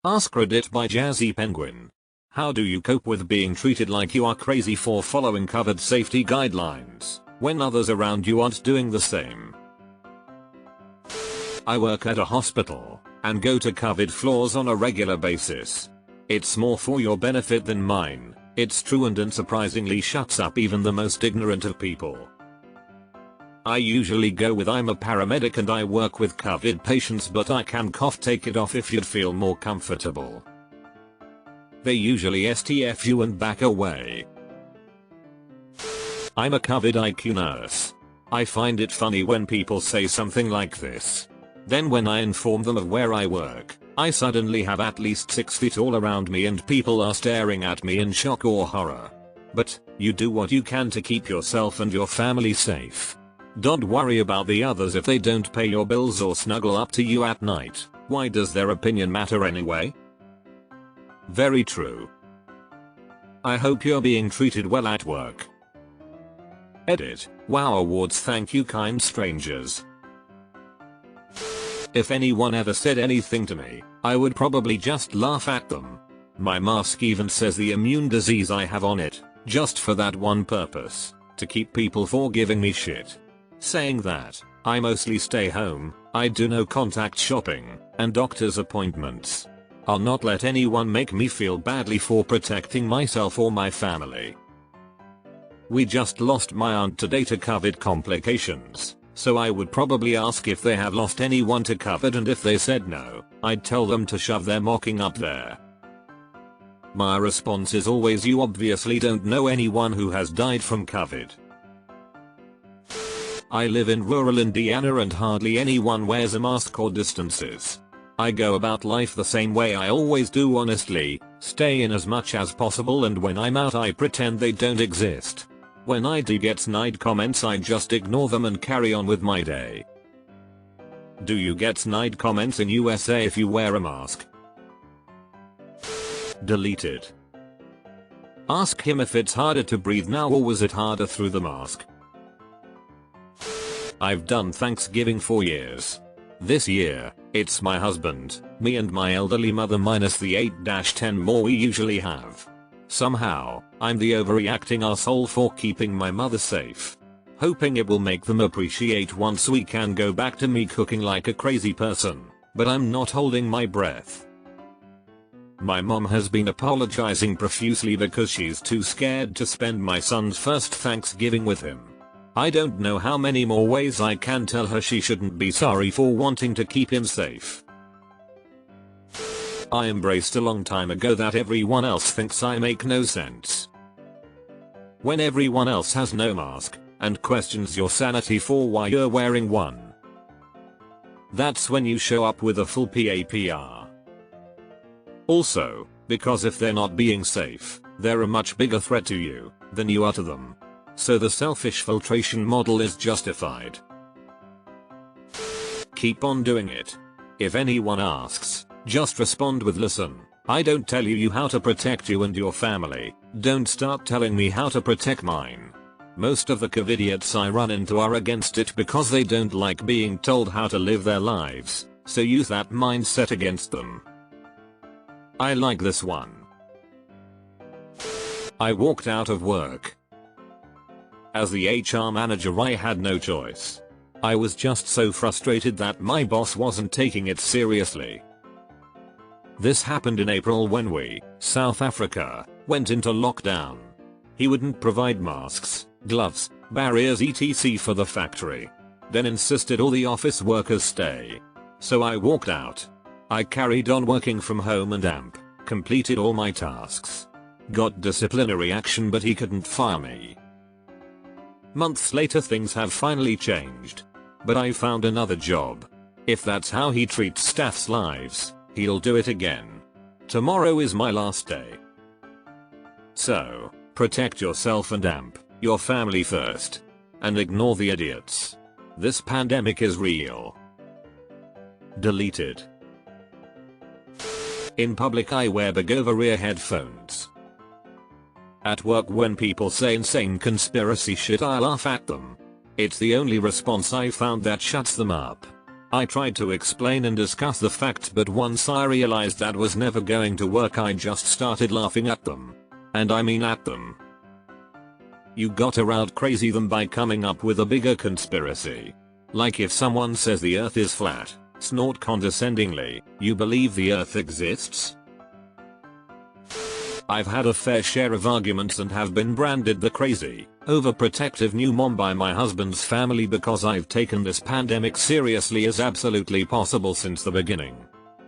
Ask Reddit by Jazzy Penguin. How do you cope with being treated like you are crazy for following COVID safety guidelines, when others around you aren't doing the same? I work at a hospital, and go to COVID floors on a regular basis. It's more for your benefit than mine, it's true, and unsurprisingly shuts up even the most ignorant of people. I usually go with I'm a paramedic and I work with COVID patients, but I can cough, take it off if you'd feel more comfortable. They usually STF you and back away. I'm a COVID IQ nurse. I find it funny when people say something like this. Then when I inform them of where I work, I suddenly have at least 6 feet all around me and people are staring at me in shock or horror. But, you do what you can to keep yourself and your family safe. Don't worry about the others if they don't pay your bills or snuggle up to you at night. Why does their opinion matter anyway? Very true. I hope you're being treated well at work. Edit. Wow awards, thank you kind strangers. If anyone ever said anything to me, I would probably just laugh at them. My mask even says the immune disease I have on it, just for that one purpose, to keep people from giving me shit. Saying that, I mostly stay home, I do no contact shopping, and doctor's appointments. I'll not let anyone make me feel badly for protecting myself or my family. We just lost my aunt today to COVID complications, so I would probably ask if they have lost anyone to COVID, and if they said no, I'd tell them to shove their mocking up there. My response is always, you obviously don't know anyone who has died from COVID. I live in rural Indiana and hardly anyone wears a mask or distances. I go about life the same way I always do, honestly, stay in as much as possible, and when I'm out I pretend they don't exist. When I do get snide comments I just ignore them and carry on with my day. Do you get snide comments in USA if you wear a mask? Deleted. Ask him if it's harder to breathe now or was it harder through the mask. I've done Thanksgiving for years. This year, it's my husband, me and my elderly mother minus the 8-10 more we usually have. Somehow, I'm the overreacting asshole for keeping my mother safe. Hoping it will make them appreciate once we can go back to me cooking like a crazy person, but I'm not holding my breath. My mom has been apologizing profusely because she's too scared to spend my son's first Thanksgiving with him. I don't know how many more ways I can tell her she shouldn't be sorry for wanting to keep him safe. I embraced a long time ago that everyone else thinks I make no sense. When everyone else has no mask, and questions your sanity for why you're wearing one. That's when you show up with a full PAPR. Also, because if they're not being safe, they're a much bigger threat to you than you are to them. So the selfish filtration model is justified. Keep on doing it. If anyone asks, just respond with listen, I don't tell you how to protect you and your family, don't start telling me how to protect mine. Most of the COVIDiots I run into are against it because they don't like being told how to live their lives, so use that mindset against them. I like this one. I walked out of work. As the HR manager I had no choice. I was just so frustrated that my boss wasn't taking it seriously. This happened in April when we, South Africa, went into lockdown. He wouldn't provide masks, gloves, barriers etc. for the factory. Then insisted all the office workers stay. So I walked out. I carried on working from home and completed all my tasks. Got disciplinary action but he couldn't fire me. Months later things have finally changed. But I found another job. If that's how he treats staff's lives, he'll do it again. Tomorrow is my last day. So, protect yourself and your family first. And ignore the idiots. This pandemic is real. Deleted. In public I wear big over-ear headphones. At work when people say insane conspiracy shit I laugh at them. It's the only response I found that shuts them up. I tried to explain and discuss the facts, but once I realized that was never going to work, I just started laughing at them. And I mean at them. You gotta out crazy them by coming up with a bigger conspiracy. Like if someone says the earth is flat, snort condescendingly, you believe the earth exists? I've had a fair share of arguments and have been branded the crazy, overprotective new mom by my husband's family because I've taken this pandemic seriously as absolutely possible since the beginning.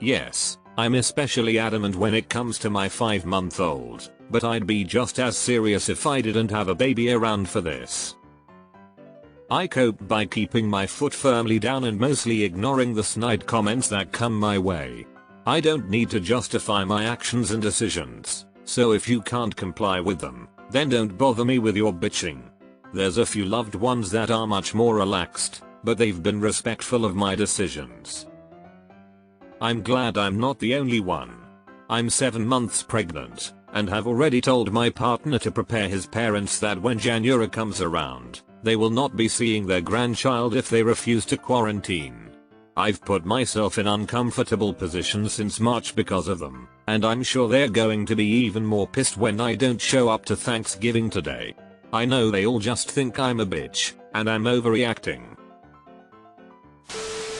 Yes, I'm especially adamant when it comes to my 5-month-old, but I'd be just as serious if I didn't have a baby around for this. I cope by keeping my foot firmly down and mostly ignoring the snide comments that come my way. I don't need to justify my actions and decisions. So if you can't comply with them, then don't bother me with your bitching. There's a few loved ones that are much more relaxed, but they've been respectful of my decisions. I'm glad I'm not the only one. I'm 7 months pregnant, and have already told my partner to prepare his parents that when January comes around, they will not be seeing their grandchild if they refuse to quarantine. I've put myself in uncomfortable positions since March because of them, and I'm sure they're going to be even more pissed when I don't show up to Thanksgiving today. I know they all just think I'm a bitch, and I'm overreacting.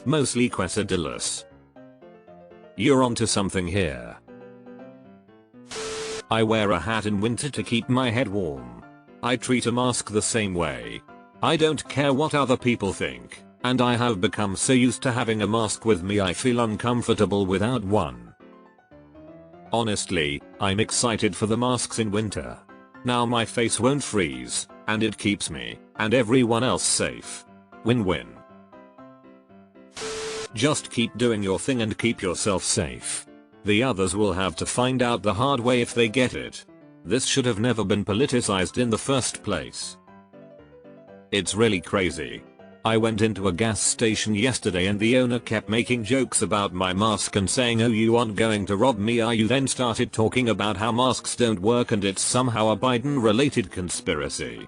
Mostly quesadillas. You're onto something here. I wear a hat in winter to keep my head warm. I treat a mask the same way. I don't care what other people think. And I have become so used to having a mask with me I feel uncomfortable without one. Honestly, I'm excited for the masks in winter. Now my face won't freeze, and it keeps me, and everyone else safe. Win-win. Just keep doing your thing and keep yourself safe. The others will have to find out the hard way if they get it. This should have never been politicized in the first place. It's really crazy. I went into a gas station yesterday and the owner kept making jokes about my mask and saying, "Oh, you aren't going to rob me, are you?" Then started talking about how masks don't work and it's somehow a Biden related conspiracy.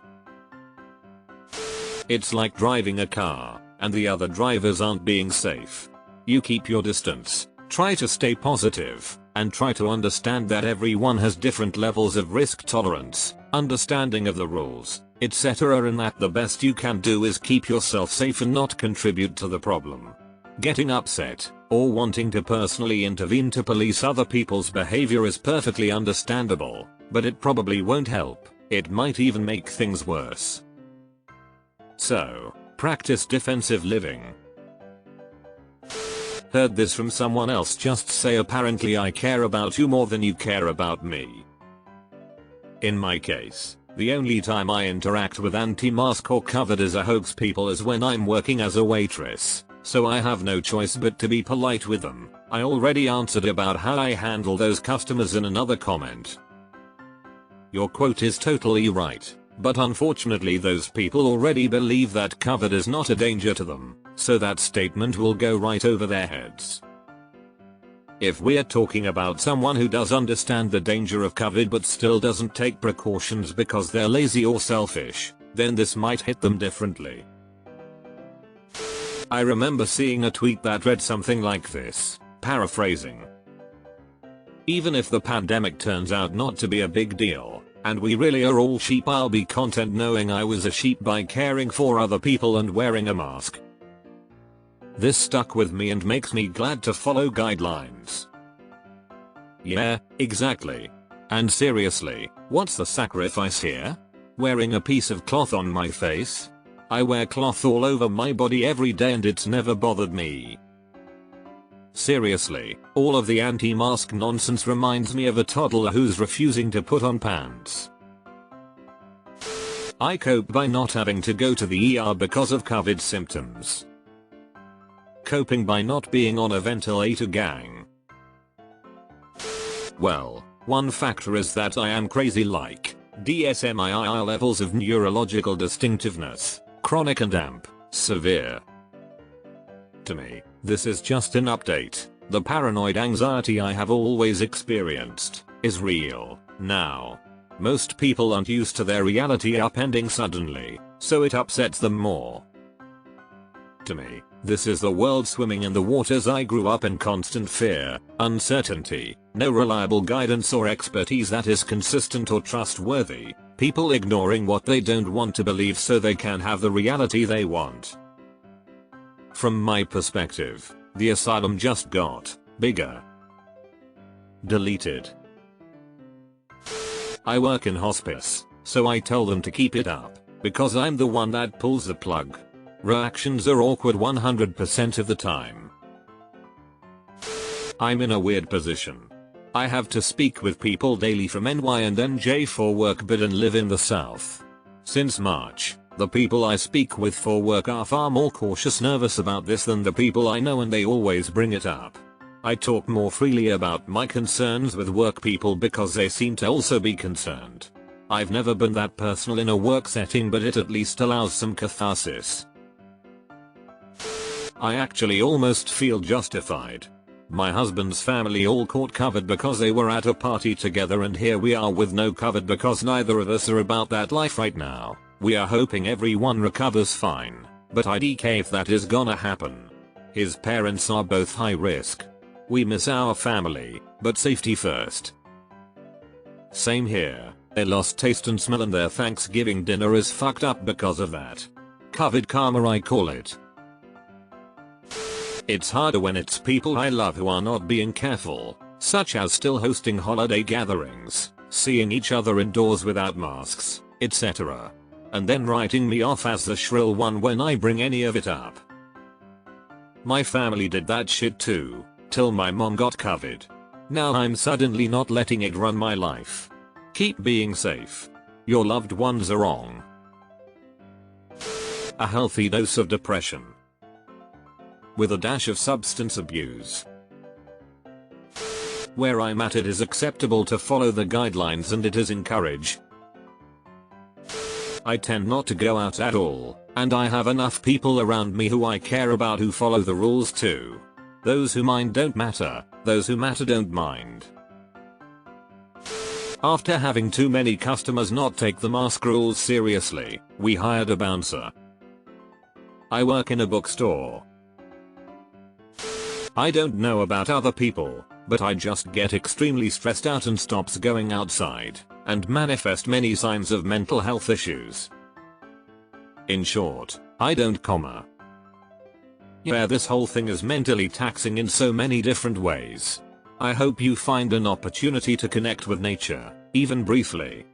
It's like driving a car and the other drivers aren't being safe. You keep your distance, try to stay positive, and try to understand that everyone has different levels of risk tolerance, understanding of the rules, etc., and that the best you can do is keep yourself safe and not contribute to the problem. Getting upset, or wanting to personally intervene to police other people's behavior is perfectly understandable, but it probably won't help. It might even make things worse. So, practice defensive living. Heard this from someone else just say, apparently I care about you more than you care about me. In my case, the only time I interact with anti-mask or covered as a hoax people is when I'm working as a waitress, so I have no choice but to be polite with them. I already answered about how I handle those customers in another comment. Your quote is totally right, but unfortunately those people already believe that covered is not a danger to them, so that statement will go right over their heads. If we're talking about someone who does understand the danger of COVID but still doesn't take precautions because they're lazy or selfish, then this might hit them differently. I remember seeing a tweet that read something like this, paraphrasing. Even if the pandemic turns out not to be a big deal, and we really are all sheep, I'll be content knowing I was a sheep by caring for other people and wearing a mask. This stuck with me and makes me glad to follow guidelines. Yeah, exactly. And seriously, what's the sacrifice here? Wearing a piece of cloth on my face? I wear cloth all over my body every day and it's never bothered me. Seriously, all of the anti-mask nonsense reminds me of a toddler who's refusing to put on pants. I cope by not having to go to the ER because of COVID symptoms. Coping by not being on a ventilator, gang. Well, one factor is that I am crazy, like DSM-II levels of neurological distinctiveness, chronic and severe. To me, this is just an update. The paranoid anxiety I have always experienced is real now. Most people aren't used to their reality upending suddenly, so it upsets them more. To me, This is the world swimming in the waters I grew up in constant fear, uncertainty, no reliable guidance or expertise that is consistent or trustworthy, people ignoring what they don't want to believe so they can have the reality they want. From my perspective, the asylum just got bigger. Deleted. I work in hospice, so I tell them to keep it up, because I'm the one that pulls the plug. Reactions are awkward 100% of the time. I'm in a weird position. I have to speak with people daily from NY and NJ for work but live in the South. Since March, the people I speak with for work are far more cautious nervous about this than the people I know and they always bring it up. I talk more freely about my concerns with work people because they seem to also be concerned. I've never been that personal in a work setting but it at least allows some catharsis. I actually almost feel justified. My husband's family all caught COVID because they were at a party together and here we are with no COVID because neither of us are about that life right now. We are hoping everyone recovers fine, but IDK if that is gonna happen. His parents are both high risk. We miss our family, but safety first. Same here, they lost taste and smell and their Thanksgiving dinner is fucked up because of that. COVID karma I call it. It's harder when it's people I love who are not being careful, such as still hosting holiday gatherings, seeing each other indoors without masks, etc. And then writing me off as the shrill one when I bring any of it up. My family did that shit too, till my mom got COVID. Now I'm suddenly not letting it run my life. Keep being safe. Your loved ones are wrong. A healthy dose of depression. With a dash of substance abuse. Where I'm at it is acceptable to follow the guidelines and it is encouraged. I tend not to go out at all, and I have enough people around me who I care about who follow the rules too. Those who mind don't matter, those who matter don't mind. After having too many customers not take the mask rules seriously, we hired a bouncer. I work in a bookstore. I don't know about other people, but I just get extremely stressed out and stops going outside, and manifest many signs of mental health issues. In short, I don't comma. Yeah, this whole thing is mentally taxing in so many different ways. I hope you find an opportunity to connect with nature, even briefly.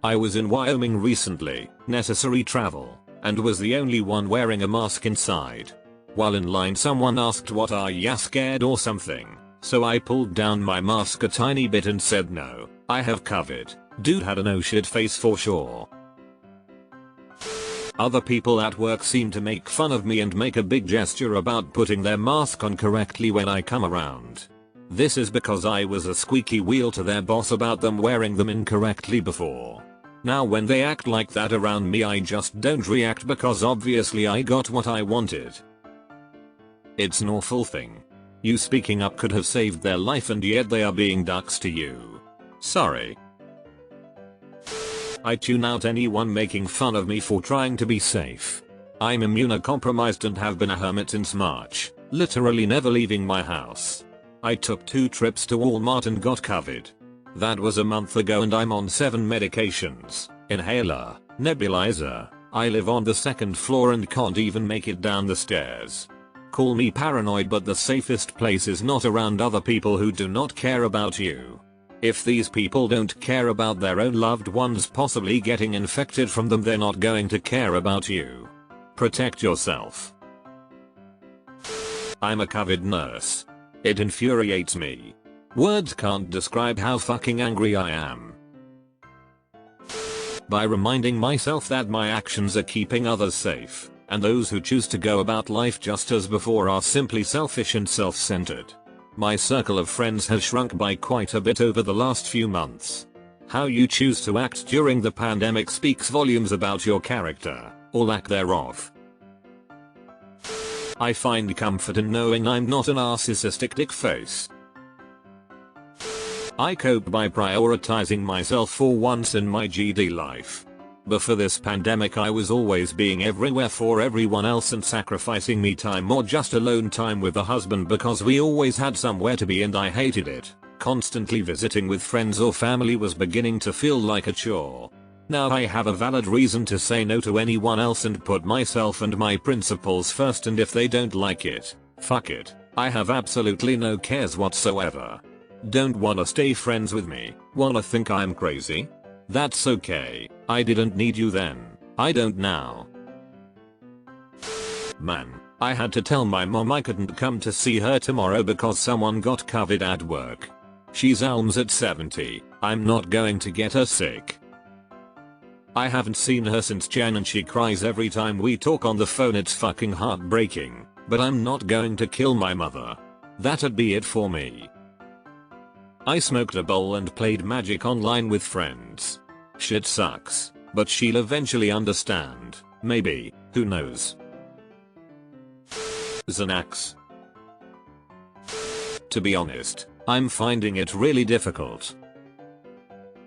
I was in Wyoming recently, necessary travel, and was the only one wearing a mask inside. While in line someone asked what are ya scared or something, so I pulled down my mask a tiny bit and said no, I have COVID. Dude had a no shit face for sure. Other people at work seem to make fun of me and make a big gesture about putting their mask on correctly when I come around. This is because I was a squeaky wheel to their boss about them wearing them incorrectly before. Now when they act like that around me I just don't react because obviously I got what I wanted. It's an awful thing. You speaking up could have saved their life and yet they are being ducks to you. Sorry. I tune out anyone making fun of me for trying to be safe. I'm immunocompromised and have been a hermit since March, literally never leaving my house. I took 2 trips to Walmart and got COVID. That was a month ago and I'm on 7 medications, inhaler, nebulizer. I live on the 2nd floor and can't even make it down the stairs. Call me paranoid, but the safest place is not around other people who do not care about you. If these people don't care about their own loved ones possibly getting infected from them, they're not going to care about you. Protect yourself. I'm a COVID nurse. It infuriates me. Words can't describe how fucking angry I am. By reminding myself that my actions are keeping others safe, and those who choose to go about life just as before are simply selfish and self-centered. My circle of friends has shrunk by quite a bit over the last few months. How you choose to act during the pandemic speaks volumes about your character, or lack thereof. I find comfort in knowing I'm not a narcissistic dickface. I cope by prioritizing myself for once in my GD life. Before this pandemic I was always being everywhere for everyone else and sacrificing me time or just alone time with the husband because we always had somewhere to be and I hated it. Constantly visiting with friends or family was beginning to feel like a chore. Now I have a valid reason to say no to anyone else and put myself and my principles first, and if they don't like it, fuck it. I have absolutely no cares whatsoever. Don't wanna stay friends with me? Wanna think I'm crazy? That's okay. I didn't need you then. I don't now. Man, I had to tell my mom I couldn't come to see her tomorrow because someone got COVID at work. She's alms at 70. I'm not going to get her sick. I haven't seen her since Jan and she cries every time we talk on the phone. It's fucking heartbreaking, but I'm not going to kill my mother. That'd be it for me. I smoked a bowl and played Magic online with friends. Shit sucks, but she'll eventually understand. Maybe, who knows. Xanax. To be honest, I'm finding it really difficult.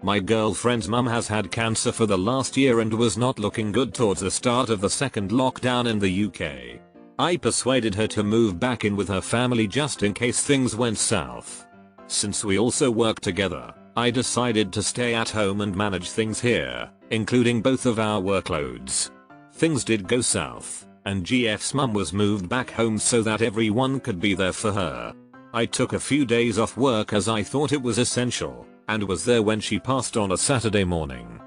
My girlfriend's mum has had cancer for the last year and was not looking good towards the start of the second lockdown in the UK. I persuaded her to move back in with her family just in case things went south. Since we also work together, I decided to stay at home and manage things here, including both of our workloads. Things did go south, and GF's mum was moved back home so that everyone could be there for her. I took a few days off work as I thought it was essential, and was there when she passed on a Saturday morning.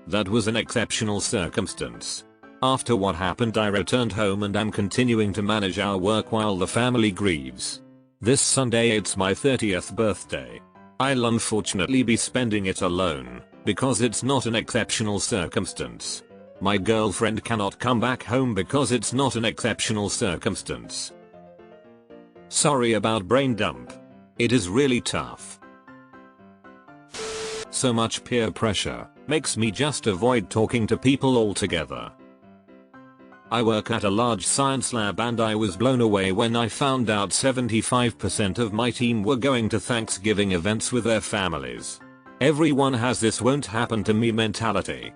That was an exceptional circumstance. After what happened, I returned home and am continuing to manage our work while the family grieves. This Sunday it's my 30th birthday. I'll unfortunately be spending it alone, because it's not an exceptional circumstance. My girlfriend cannot come back home because it's not an exceptional circumstance. Sorry about brain dump. It is really tough. So much peer pressure makes me just avoid talking to people altogether. I work at a large science lab and I was blown away when I found out 75% of my team were going to Thanksgiving events with their families. Everyone has this won't happen to me mentality.